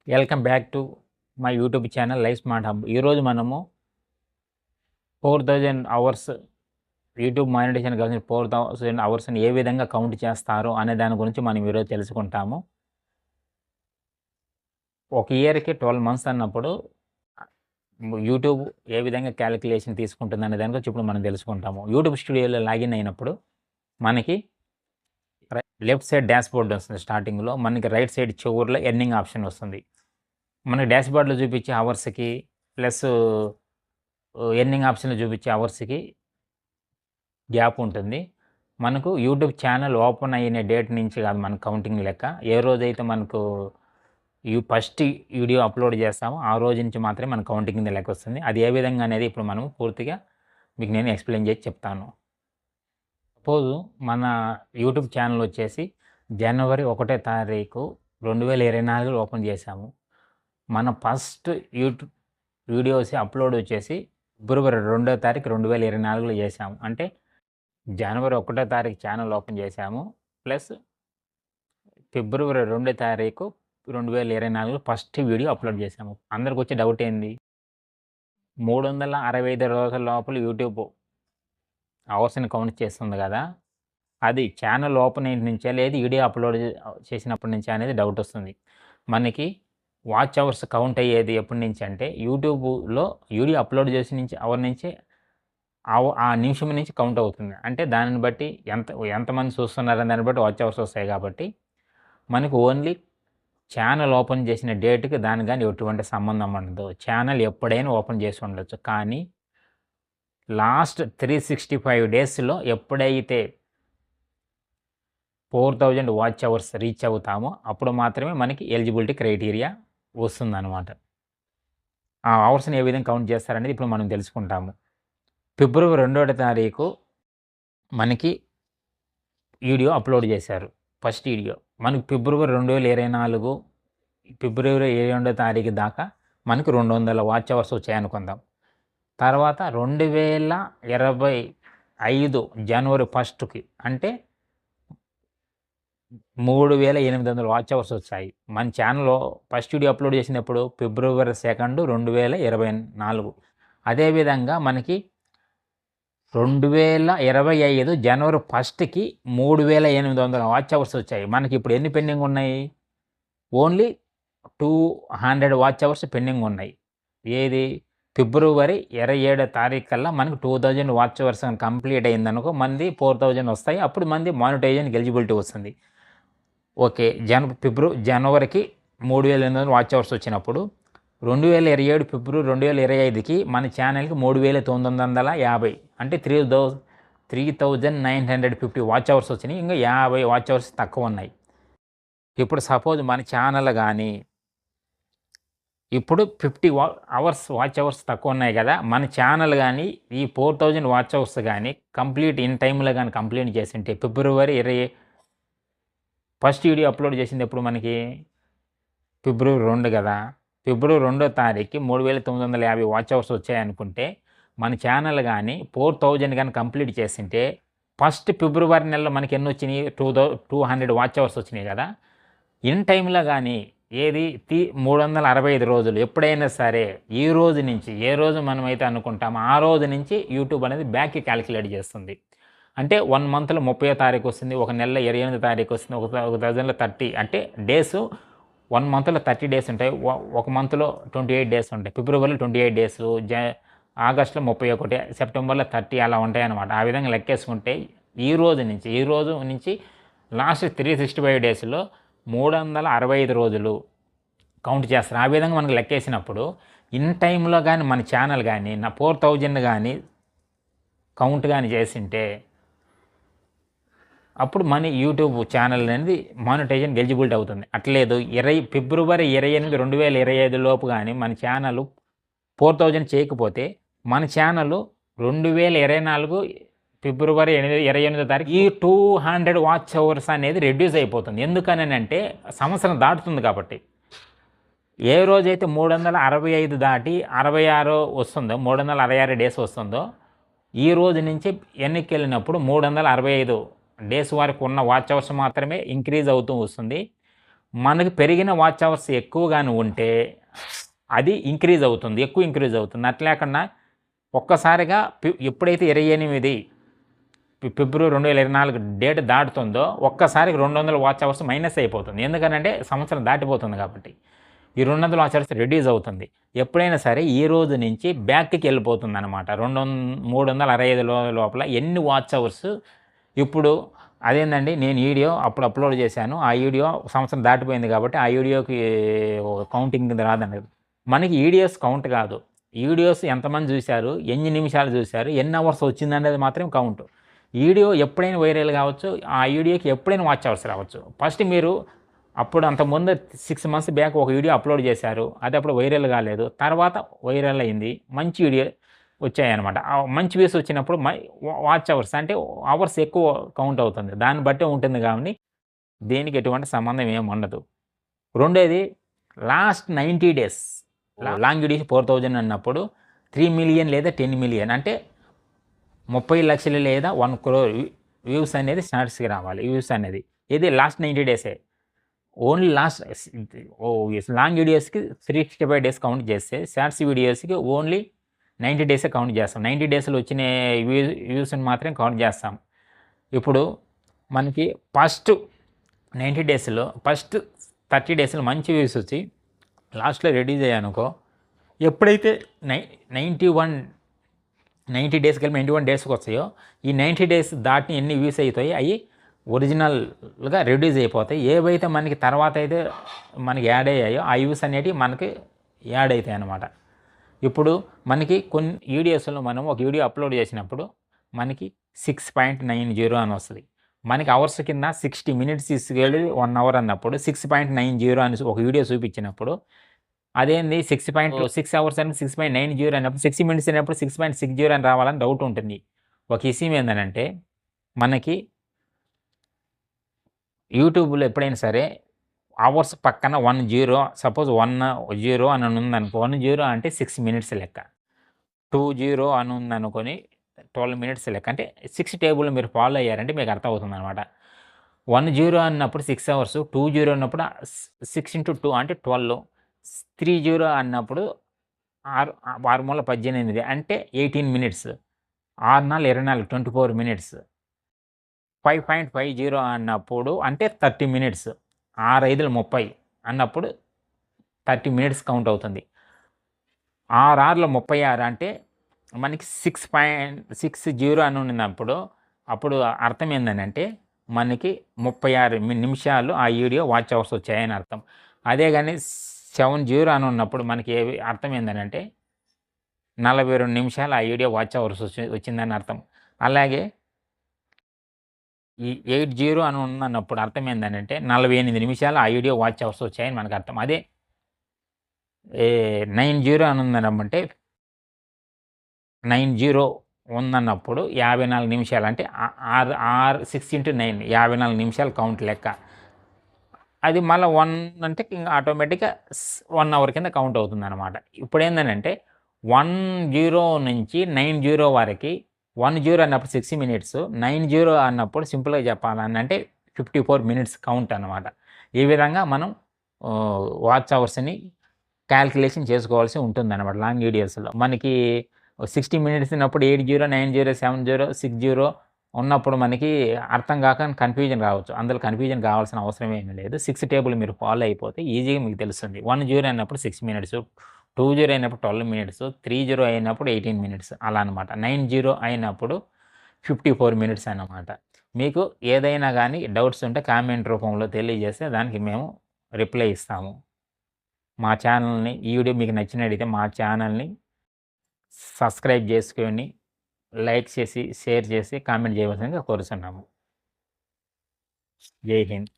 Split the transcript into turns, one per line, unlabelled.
Welcome back to my YouTube channel life smart hub. ఈరోజు మనము 4000 hours YouTube monetisation కావాల్సిన 4000 అవర్స్‌ని ఏ విధంగా కౌంట్ చేస్తారు అనే దాని గురించి మనం ఈరోజు తెలుసుకుంటాము. ఒక ఇయర్‌కి 12 మంత్స్ అన్నప్పుడు యూట్యూబ్ ఏ విధంగా క్యాలిక్యులేషన్ తీసుకుంటుందనే దాని గురించి ఇప్పుడు మనం తెలుసుకుంటాము. యూట్యూబ్ స్టూడియోలో లాగిన్ అయినప్పుడు మనకి లెఫ్ట్ సైడ్ డాష్‌బోర్డ్ వస్తుంది. స్టార్టింగ్‌లో మనకి రైట్ సైడ్ చివర్లో ఎర్నింగ్ ఆప్షన్ వస్తుంది. మనకి డాష్‌బోర్డ్‌లో చూపించే అవర్స్‌కి ప్లస్ ఎర్నింగ్ ఆప్షన్‌లో చూపించే అవర్స్‌కి గ్యాప్ ఉంటుంది. మనకు యూట్యూబ్ ఛానల్ ఓపెన్ అయిన డేట్ నుంచి కాదు మన కౌంటింగ్ లెక్క. ఏ రోజైతే మనకు ఫస్ట్ వీడియో అప్లోడ్ చేస్తామో ఆ రోజు నుంచి మాత్రమే మన కౌంటింగ్ కింద లెక్కొస్తుంది. అది ఏ విధంగా అనేది ఇప్పుడు మనం పూర్తిగా మీకు నేను ఎక్స్‌ప్లెయిన్ చేసి చెప్తాను. సపోజ్ మన యూట్యూబ్ ఛానల్ వచ్చేసి జనవరి 1 తారీఖు 2024 ఓపెన్ చేశాము. మన ఫస్ట్ యూట్యూబ్ వీడియోస్ అప్లోడ్ వచ్చేసి ఫిబ్రవరి 2 తారీఖు 2024లో చేశాము. అంటే జనవరి 1 తారీఖు ఛానల్ ఓపెన్ చేశాము. ప్లస్ ఫిబ్రవరి 2 తారీఖు 2024లో ఫస్ట్ వీడియో అప్లోడ్ చేశాము. అందరికి వచ్చే డౌట్ ఏంది? 365 రోజుల లోపల యూట్యూబ్ అవర్స్‌ని కౌంట్ చేస్తుంది కదా! అది ఛానల్ ఓపెన్ అయిన నుంచా లేదు వీడియో అప్లోడ్ చేసినప్పటి నుంచా అనేది డౌట్ వస్తుంది. మనకి వాచ్ అవర్స్ కౌంట్ అయ్యేది ఎప్పటి నుంచి అంటే యూట్యూబ్‌లో వీడియో అప్లోడ్ చేసిన నుంచి అవర్ నుంచే ఆ నిమిషం నుంచి కౌంట్ అవుతుంది. అంటే దానిని బట్టి ఎంతమంది చూస్తున్నారనే దాన్ని బట్టి వాచ్ అవర్స్ వస్తాయి కాబట్టి మనకు ఓన్లీ ఛానల్ ఓపెన్ చేసిన డేట్‌కి దానికి గాని ఎటువంటి సంబంధం ఉండదు. ఛానల్ ఎప్పుడైనా ఓపెన్ చేసి ఉండొచ్చు. కానీ లాస్ట్ 365 డేస్‌లో ఎప్పుడైతే 4000 వాచ్ అవర్స్ రీచ్ అవుతామో అప్పుడు మాత్రమే మనకి ఎలిజిబిలిటీ క్రైటీరియా వస్తుందనమాట. ఆ అవర్స్‌ని ఏ విధంగా కౌంట్ చేస్తారనేది ఇప్పుడు మనం తెలుసుకుంటాము. ఫిబ్రవరి 2వ తారీఖు మనకి వీడియో అప్లోడ్ చేశారు. First video. మనకు ఫిబ్రవరి 2024 ఫిబ్రవరి 22వ తారీఖు దాకా మనకు 200 వాచ్ అవర్స్ వచ్చాయనుకుందాం. తర్వాత 2025 జనవరి 1కి అంటే 3800 వాచ్ అవర్స్ వచ్చాయి. మన ఛానల్‌లో ఫస్ట్ వీడియో అప్లోడ్ చేసినప్పుడు ఫిబ్రవరి 2, 2024. అదేవిధంగా మనకి 2025 జనవరి 1కి 3800 వాచ్ అవర్స్ వచ్చాయి. మనకి ఇప్పుడు ఎన్ని పెండింగ్ ఉన్నాయి? ఓన్లీ 200 వాచ్ అవర్స్ పెండింగ్ ఉన్నాయి. ఏది? ఫిబ్రవరి 27 తారీఖు కల్లా మనకు 2000 వాచ్ అవర్స్ కంప్లీట్ అయిందనుకో మనది 4000 వస్తాయి. అప్పుడు మనది మానిటైజేషన్‌కి ఎలిజిబిలిటీ వస్తుంది. ఓకే. జనవరికి 3800 వాచ్ అవర్స్ వచ్చినప్పుడు 2027 ఫిబ్రవరి 2025కి మన ఛానల్‌కి 3950 అంటే 3950 వాచ్ అవర్స్ వచ్చినాయి. ఇంకా 50 వాచ్ అవర్స్ తక్కువ ఉన్నాయి. ఇప్పుడు సపోజ్ మన ఛానల్ గాని ఇప్పుడు 50 వాచ్ అవర్స్ తక్కువ ఉన్నాయి కదా! మన ఛానల్ గాని ఈ 4000 వాచ్ అవర్స్ గాని కంప్లీట్ ఇన్ టైమ్‌లో గాని కంప్లీట్ చేసుంటే ఫిబ్రవరి ఫస్ట్ వీడియో అప్లోడ్ చేసింది ఎప్పుడు మనకి? ఫిబ్రవరి 2 కదా! ఫిబ్రవరి 2వ తారీఖుకి 3950 వాచ్ అవర్స్ వచ్చాయనుకుంటే మన ఛానల్ గాని 4000 గాని కంప్లీట్ చేసుంటే ఫస్ట్ ఫిబ్రవరి నెలలో మనకి ఎన్ని వచ్చినాయి? 200 వాచ్ అవర్స్ వచ్చినాయి కదా! ఇన్ టైమ్‌లో గాని ఏది 365 రోజులు ఎప్పుడైనా సరే ఈ రోజు నుంచి ఏ రోజు మనమైతే అనుకుంటామో ఆ రోజు నుంచి యూట్యూబ్ అనేది బ్యాక్‌కి క్యాలిక్యులేట్ చేస్తుంది. అంటే 1 మంత్‌లో 30వ తారీఖు వస్తుంది. ఒక నెలలో 28వ తారీఖు వస్తుంది. ఒక 1030 అంటే డేస్ 1 మంత్‌లో 30 డేస్ ఉంటాయి. ఒక మంత్‌లో 28 డేస్ ఉంటాయి. ఫిబ్రవరిలో 28 డేస్, ఆగస్టులో 31, సెప్టెంబర్‌లో 30 అలా ఉంటాయన్నమాట. ఆ విధంగా లెక్కేసుకుంటే ఈ రోజు నుంచి లాస్ట్ 365 డేస్‌లో 365 రోజులు కౌంట్ చేస్తారు. ఆ విధంగా మనకు లెక్కేసినప్పుడు ఇన్ టైమ్‌లో గాని మన ఛానల్ గాని 4000 గాని కౌంట్ గాని చేసుంటే అప్పుడు మన యూట్యూబ్ ఛానల్ అనేది మానిటైజేషన్‌కి ఎలిజిబిలిటీ అవుతుంది. అట్లేదు ఫిబ్రవరి 28, 2025 లోపు గాని మన ఛానల్ 4000 చేయకపోతే మన ఛానల్ 2024 ఫిబ్రవరి 28వ తారీఖు ఈ 200 వాచ్ అవర్స్ అనేది రెడ్యూస్ అయిపోతుంది. ఎందుకనంటే సంవత్సరం దాటుతుంది కాబట్టి. ఏ రోజైతే 365 దాటి 66 వస్తుందో 366 డేస్ వస్తుందో ఈ రోజు నుంచి ఎన్నికెళ్ళినప్పుడు 365 డేస్ వరకు ఉన్న వాచ్ అవర్స్ మాత్రమే ఇంక్రీజ్ అవుతూ వస్తుంది. మనకు పెరిగిన వాచ్ అవర్స్ ఎక్కువగాను ఉంటే అది ఇంక్రీజ్ అవుతుంది. ఎక్కువ ఇంక్రీజ్ అవుతుంది. అట్లా లేకుండా ఒక్కసారిగా ఎప్పుడైతే 28 ఫిబ్రవరి 2024 డేట్ దాటుతుందో ఒక్కసారికి 200 వాచ్ అవర్స్ మైనస్ అయిపోతుంది. ఎందుకనంటే సంవత్సరం దాటిపోతుంది కాబట్టి. ఈ 200 వాచ్ అవర్స్ రెడ్యూస్ అవుతుంది. ఎప్పుడైనా సరే ఈ రోజు నుంచి బ్యాక్‌కి వెళ్ళిపోతుందనమాట. 365 లోపల ఎన్ని వాచ్ అవర్స్ ఇప్పుడు అదేందండి నేను వీడియో అప్పుడు అప్లోడ్ చేశాను. ఆ వీడియో సంవత్సరం దాటిపోయింది కాబట్టి ఆ వీడియోకి కౌంటింగ్ రాదండి. మనకి వీడియోస్ కౌంట్ కాదు. వీడియోస్ ఎంతమంది చూశారు, ఎన్ని నిమిషాలు చూశారు, ఎన్ని అవర్స్ వచ్చిందనేది మాత్రమే కౌంట్. వీడియో ఎప్పుడైనా వైరల్ కావచ్చు, ఆ వీడియోకి ఎప్పుడైనా వాచ్ అవర్స్ రావచ్చు. ఫస్ట్ మీరు అప్పుడు అంతకుముందు 6 మంత్స్ బ్యాక్ ఒక వీడియో అప్లోడ్ చేశారు. అది అప్పుడు వైరల్ కాలేదు. తర్వాత వైరల్ అయింది. మంచి వీడియో వచ్చాయన్నమాట. మంచి వ్యూస్ వచ్చినప్పుడు వాచ్ అవర్స్ అంటే అవర్స్ ఎక్కువ కౌంట్ అవుతుంది. దాన్ని బట్టే ఉంటుంది కానీ దేనికి ఎటువంటి సంబంధం ఏమి ఉండదు. రెండోది లాస్ట్ 90 డేస్ లాంగ్ వీడియోస్ 4000 అన్నప్పుడు 3 మిలియన్ లేదా 10 మిలియన్ అంటే 30 లక్షలు లేదా 1 crore వ్యూస్ అనేది షార్ట్స్‌కి రావాలి. వ్యూస్ అనేది ఇది లాస్ట్ 90 డేసే. ఓన్లీ లాస్ట్ లాంగ్ వీడియోస్‌కి 365 డేస్ కౌంట్ చేస్తే షార్ట్స్ వీడియోస్‌కి ఓన్లీ 90 డేసే కౌంట్ చేస్తాం. 90 డేస్‌లో వచ్చిన వ్యూస్‌ని మాత్రమే కౌంట్ చేస్తాం. ఇప్పుడు మనకి ఫస్ట్ 90 డేస్‌లో ఫస్ట్ 30 డేస్‌లో మంచి వ్యూస్ వచ్చి లాస్ట్‌లో రెడ్యూస్ అయ్యాయనుకో, ఎప్పుడైతే 90 డేస్‌కి వెళ్ళి 91 డేస్‌కి వస్తాయో ఈ 90 డేస్ దాటి ఎన్ని వ్యూస్ అవుతాయో అవి ఒరిజినల్‌గా రెడ్యూస్ అయిపోతాయి. ఏవైతే మనకి తర్వాత అయితే మనకి యాడ్ అయ్యాయో ఆ వ్యూస్ అనేటివి మనకి యాడ్ అవుతాయి అన్నమాట. ఇప్పుడు మనకి కొన్ని వీడియోస్లో మనం ఒక వీడియో అప్లోడ్ చేసినప్పుడు మనకి 6.90 అని వస్తుంది. మనకి అవర్స్ కింద 60 మినిట్స్ తీసుకెళ్ళి 1 అవర్ అన్నప్పుడు 6.90 అని ఒక వీడియో చూపించినప్పుడు అదేంది 6 అవర్స్ అని 6.90 అన్నప్పుడు 60 మినిట్స్ అయినప్పుడు 6.60 అని రావాలని డౌట్ ఉంటుంది. ఒక విషయం ఏంటంటే మనకి యూట్యూబ్‌లో ఎప్పుడైనా సరే అవర్స్ పక్కన 10 సపోజ్ 10 అని ఉందనుకో 10 అంటే 6 మినిట్స్ లెక్క. 20 అని ఉందనుకోని 12 మినిట్స్ లెక్క. అంటే 6 టేబుల్ మీరు ఫాలో అయ్యారంటే మీకు అర్థమవుతుందనమాట. 10 అన్నప్పుడు 6 అవర్స్, 20 అన్నప్పుడు 6 ఇంటూ 2 అంటే 12, 30 అన్నప్పుడు 6 మూల 18 అంటే 18 మినిట్స్. 6 నాలుగు 24 24 మినిట్స్. 5.50 అన్నప్పుడు అంటే 30 మినిట్స్. 6 5లు 30 అన్నప్పుడు 30 మినిట్స్ కౌంట్ అవుతుంది. 6 6లు 36 అంటే మనకి 6.60 అని ఉన్నప్పుడు అప్పుడు అర్థం ఏందనంటే మనకి 36 నిమిషాలు ఆ వీడియో వాచ్ అవర్స్ వచ్చాయని అర్థం. అదే గాని 70 అని ఉన్నప్పుడు మనకి అర్థం ఏందనంటే 42 నిమిషాలు ఆ వీడియో వాచ్ అవర్స్ వచ్చిందని అర్థం. అలాగే ఈ 80 అని ఉందన్నప్పుడు అర్థం ఏందనంటే 48 నిమిషాలు ఆ వీడియో వాచ్ అవర్స్ వచ్చాయని మనకు అర్థం. అదే 90 అని ఉందనమంటే 90 ఉందన్నప్పుడు 54 నిమిషాలు అంటే 6 × 9 54 నిమిషాలు కౌంట్ లెక్క. అది మళ్ళా 1 అంటే ఇంక ఆటోమేటిక్‌గా 1 అవర్ కింద కౌంట్ అవుతుందనమాట. ఇప్పుడేందనంటే 10 నుంచి 90 వరకి 10 అన్నప్పుడు 60 మినిట్స్, 90 అన్నప్పుడు సింపుల్‌గా చెప్పాలనంటే 54 మినిట్స్ కౌంట్ అనమాట. ఈ విధంగా మనం వాచ్ అవర్స్‌ని కాలిక్యులేషన్ చేసుకోవాల్సి ఉంటుందనమాట లాంగ్ వీడియోస్‌లో. మనకి 60 మినిట్స్ ఉన్నప్పుడు 80, 90, 70, 60 ఉన్నప్పుడు మనకి అర్థం కాక కన్‌ఫ్యూజన్ రావచ్చు. అందులో కన్‌ఫ్యూజన్ కావాల్సిన అవసరం ఏమీ లేదు. 6 టేబుల్ మీరు ఫాలో అయిపోతే ఈజీగా మీకు తెలుస్తుంది. 10 అన్నప్పుడు 6 మినిట్స్, 20 అయినప్పుడు 12 మినిట్స్, 30 అయినప్పుడు 18 మినిట్స్ అలా అనమాట. 90 అయినప్పుడు 54 మినిట్స్ అన్నమాట. మీకు ఏదైనా గానీ డౌట్స్ ఉంటే కామెంట్ రూపంలో తెలియజేస్తే దానికి మేము రిప్లై ఇస్తాము. మా ఛానల్‌ని ఈ వీడియో మీకు నచ్చినట్టయితే మా ఛానల్‌ని సబ్స్క్రైబ్ చేసుకొని, లైక్ చేసి, షేర్ చేసి, కామెంట్ చేయవలసిందిగా కోరుచున్నాము. జై హింద్.